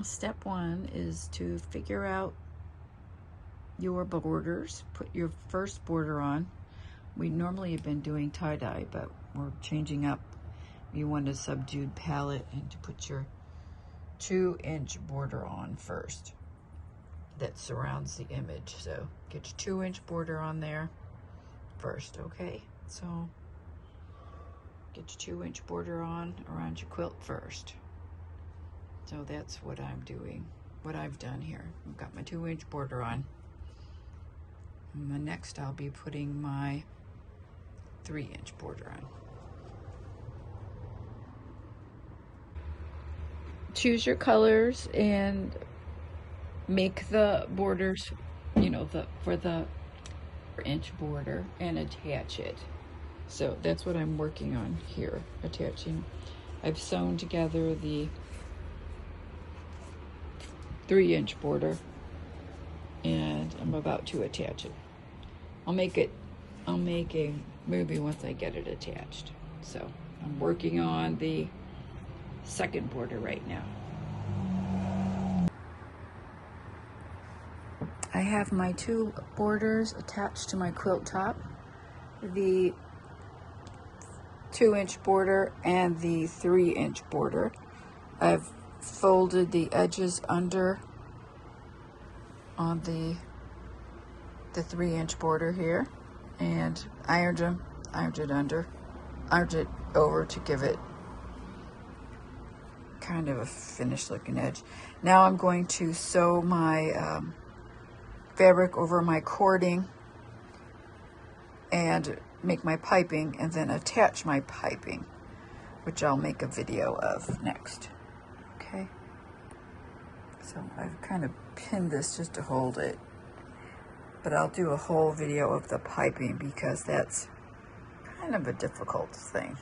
Step one is to figure out your borders. Put your first border on. We normally have been doing tie-dye, but we're changing up. You want a subdued palette and to put your 2-inch border on first that surrounds the image. So get your 2-inch border on there first, okay? So get your 2-inch border on around your quilt first. So that's what I'm doing, what I've done here. I've got my 2-inch border on. And next I'll be putting my 3-inch border on. Choose your colors and make the borders, you know, for the inch border and attach it. So that's what I'm working on here, attaching. I've sewn together the 3-inch border and I'm about to attach it. I'll make a movie once I get it attached. So I'm working on the second border right now. I have my 2 borders attached to my quilt top, the 2-inch border and the 3-inch border. I've folded the edges under on the 3-inch border here and ironed it over to give it kind of a finished looking edge. Now I'm going to sew my fabric over my cording and make my piping and then attach my piping, which I'll make a video of next. Okay, so I've kind of pinned this just to hold it, but I'll do a whole video of the piping because that's kind of a difficult thing.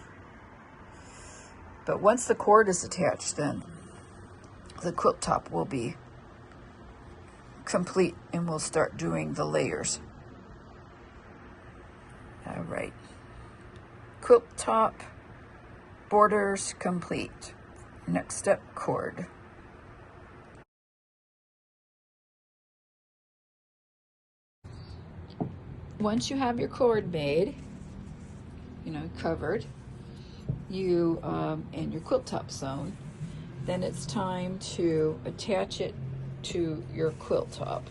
But once the cord is attached, then the quilt top will be complete and we'll start doing the layers. All right, quilt top, borders complete. Next step, cord. Once you have your cord made, you know, covered, you and your quilt top sewn, then it's time to attach it to your quilt top.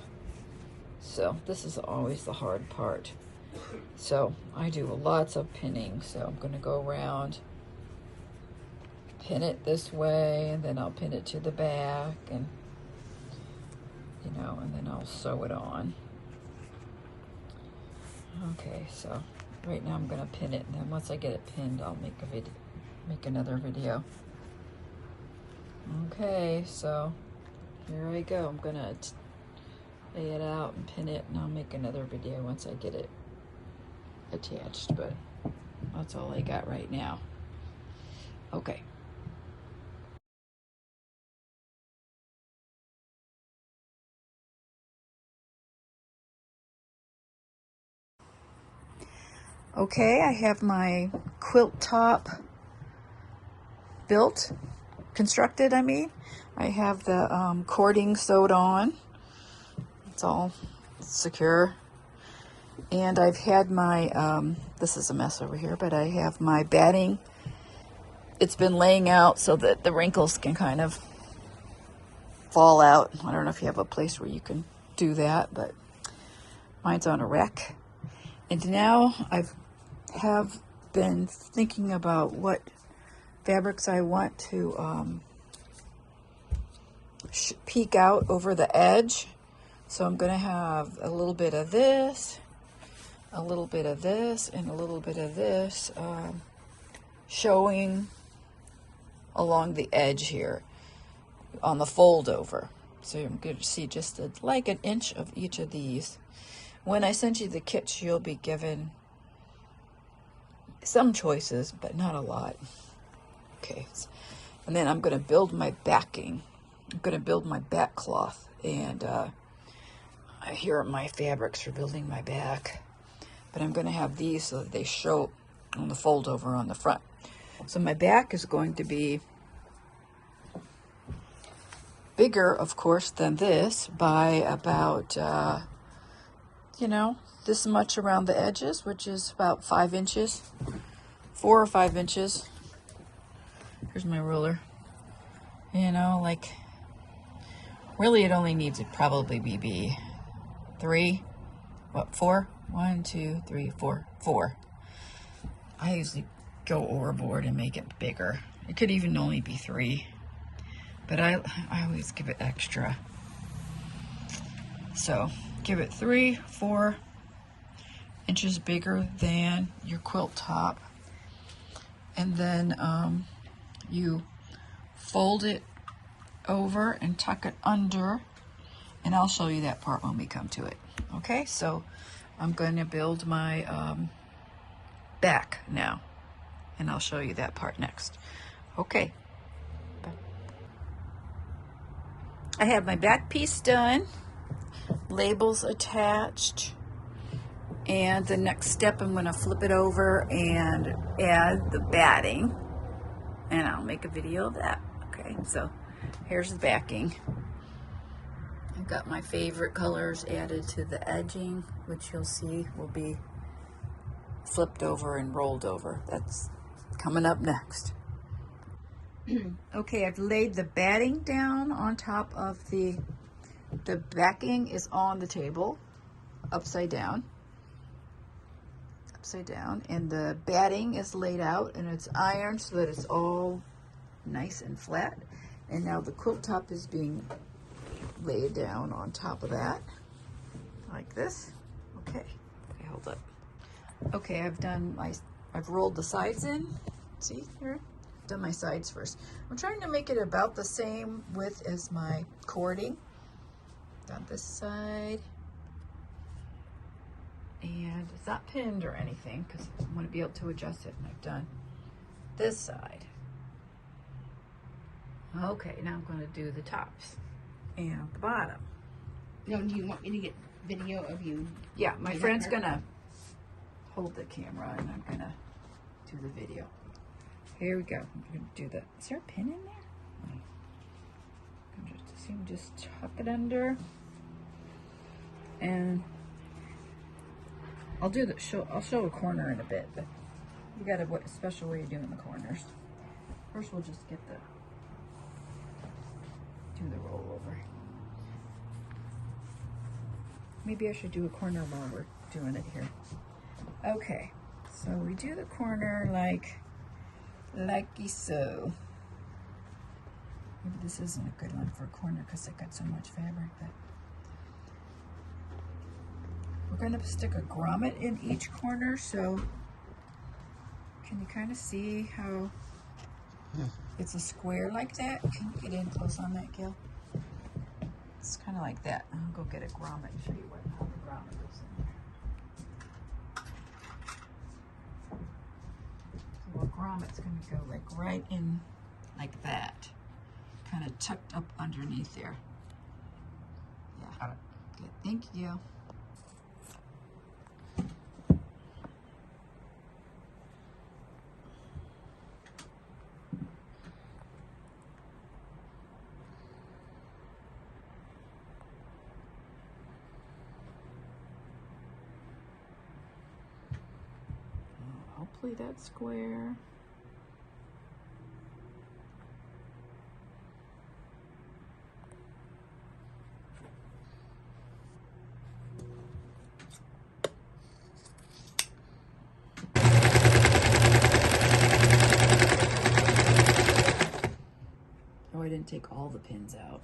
So this is always the hard part. So I do lots of pinning. So I'm going to go around, pin it this way, and then I'll pin it to the back, and you know, and then I'll sew it on. Okay, so right now I'm going to pin it, and then once I get it pinned, I'll make another video. Okay, so here I go. I'm going to lay it out and pin it, and I'll make another video once I get it attached, but that's all I got right now. Okay. Okay, I have my quilt top constructed. I have the cording sewed on. It's all secure. And I've had my, this is a mess over here, but I have my batting. It's been laying out so that the wrinkles can kind of fall out. I don't know if you have a place where you can do that, but mine's on a rack. And now have been thinking about what fabrics I want to peek out over the edge. So I'm going to have a little bit of this, a little bit of this, and a little bit of this showing along the edge here on the fold over. So I'm going to see just like an inch of each of these. When I send you the kits, you'll be given some choices, but not a lot. Okay, and then I'm going to build my backing. I'm going to build my back cloth, and here are my fabrics for building my back. But I'm going to have these so that they show on the fold over on the front. So my back is going to be bigger, of course, than this by about, you know, this much around the edges, which is about 5 inches, 4 or 5 inches. Here's my ruler. You know, like, really it only needs to probably be 3, what, 4? 1, 2, 3, 4, 4. I usually go overboard and make it bigger. It could even only be 3, but I always give it extra. So give it 3, 4 inches bigger than your quilt top, and then you fold it over and tuck it under, and I'll show you that part when we come to it. Okay, so I'm going to build my back now, and I'll show you that part next. Okay, I have my back piece done, labels attached, and the next step I'm going to flip it over and add the batting, and I'll make a video of that. Okay, so here's the backing. I've got my favorite colors added to the edging, which you'll see will be flipped over and rolled over. That's coming up next. Okay, I've laid the batting down on top of the backing is on the table, upside down, and the batting is laid out and it's ironed so that it's all nice and flat. And now the quilt top is being laid down on top of that, like this. Okay, hold up. Okay, I've rolled the sides in. See here? Done my sides first. I'm trying to make it about the same width as my cording. Done this side. And it's not pinned or anything because I want to be able to adjust it. And I've done this side. Okay, now I'm going to do the tops and the bottom. No, do you want me to get video of you? Yeah, my friend's going to hold the camera and I'm going to do the video. Here we go. I'm going to do the, is there a pin in there? Just tuck it under. And I'll show a corner in a bit, but you got a special way of doing the corners. First we'll just do the rollover. Maybe I should do a corner while we're doing it here. Okay, so we do the corner like so. Maybe this isn't a good one for a corner because it got so much fabric, but we're going to stick a grommet in each corner. So can you kind of see how it's a square like that? Can you get in close on that, Gil? It's kind of like that. I'll go get a grommet and show you how the grommet goes in there. So a grommet's going to go like right in like that, kind of tucked up underneath there. Yeah. Good. Thank you. Hopefully that's square. Oh, I didn't take all the pins out.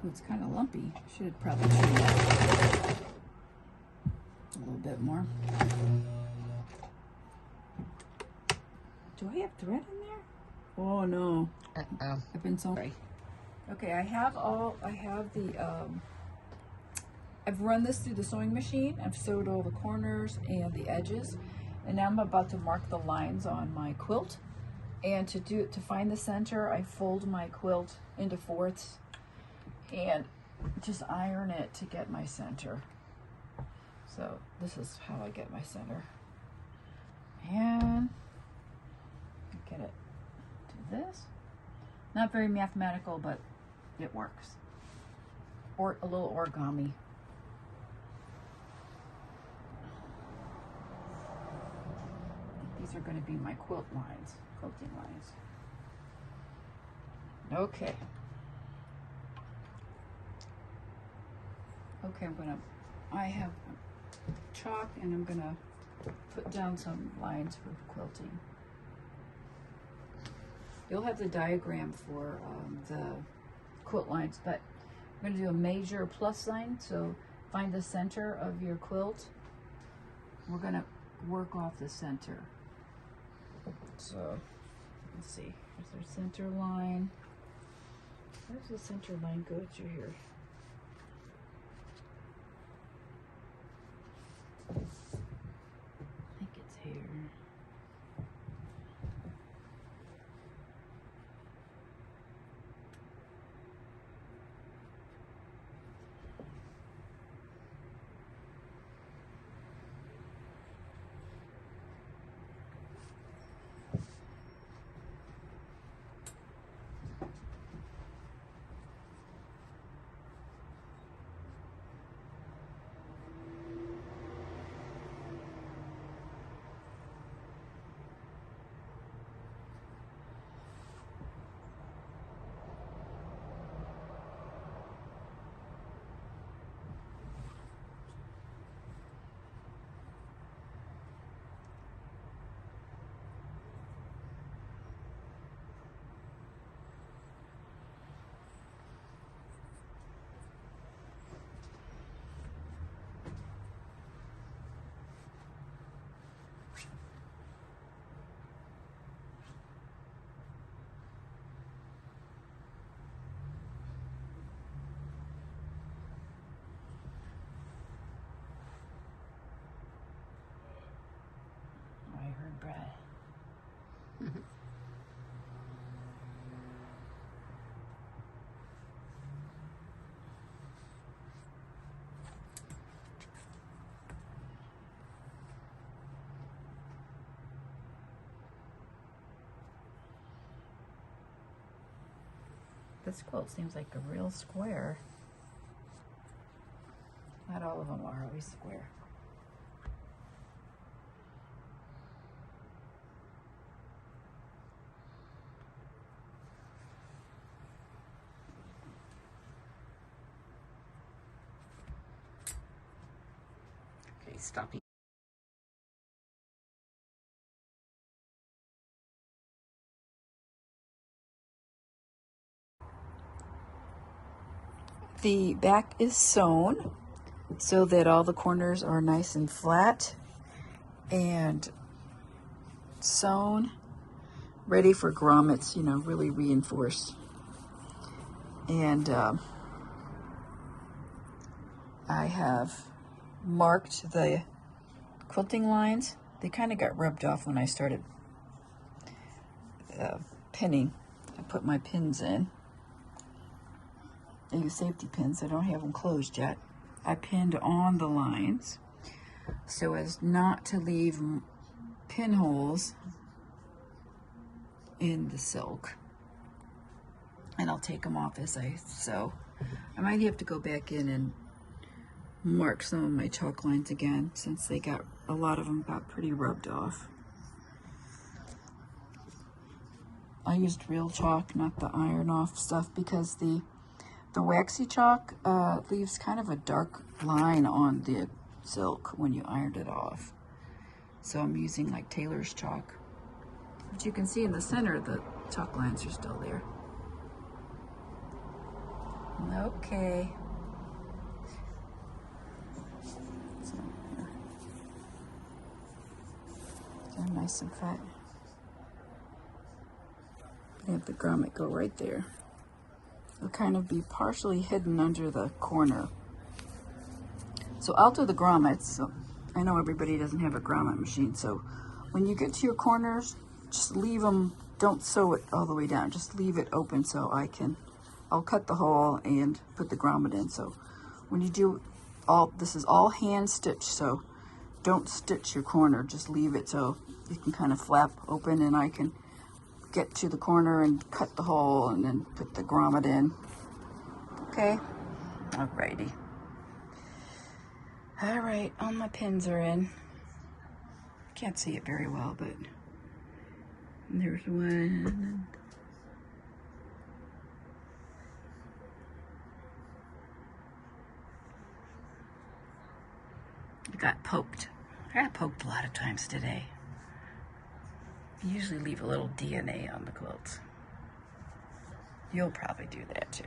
It's kind of lumpy. Should probably trim that a little bit more. Do I have thread in there? Oh no. I've been sorry. Okay, I've run this through the sewing machine. I've sewed all the corners and the edges, and now I'm about to mark the lines on my quilt. And to find the center, I fold my quilt into fourths and just iron it to get my center. So this is how I get my center. And get it to this. Not very mathematical, but it works. Or a little origami. These are going to be my quilt lines, quilting lines. Okay. Okay, I have chalk and I'm gonna put down some lines for quilting. You'll have the diagram for the quilt lines, but I'm gonna do a major plus sign, so find the center of your quilt. We're gonna work off the center. So, let's see, here's our center line. Where's the center line go to here? I think it's here. Bread. This quilt seems like a real square. Not all of them are always square. Stop. The back is sewn so that all the corners are nice and flat and sewn, ready for grommets, you know, really reinforced. And I have marked the quilting lines. They kind of got rubbed off when I started pinning. I put my pins in. I use safety pins. I don't have them closed yet. I pinned on the lines so as not to leave pinholes in the silk. And I'll take them off as I sew. I might have to go back in and mark some of my chalk lines again, since they got, a lot of them got pretty rubbed off. I used real chalk, not the iron off stuff, because the waxy chalk leaves kind of a dark line on the silk when you ironed it off. So I'm using like Taylor's chalk. But you can see in the center the chalk lines are still there. Okay. So, they're nice and fat. I have the grommet go right there. It'll kind of be partially hidden under the corner. So I'll do the grommets. So I know everybody doesn't have a grommet machine, so when you get to your corners, just leave them, don't sew it all the way down, just leave it open so I can I'll cut the hole and put the grommet in. So when you do this is all hand stitched, so don't stitch your corner, just leave it so you can kind of flap open and I can get to the corner and cut the hole and then put the grommet in. Okay, alrighty. All right, all my pins are in. Can't see it very well, but there's one. It got poked. I got poked a lot of times today. I usually leave a little DNA on the quilts. You'll probably do that too.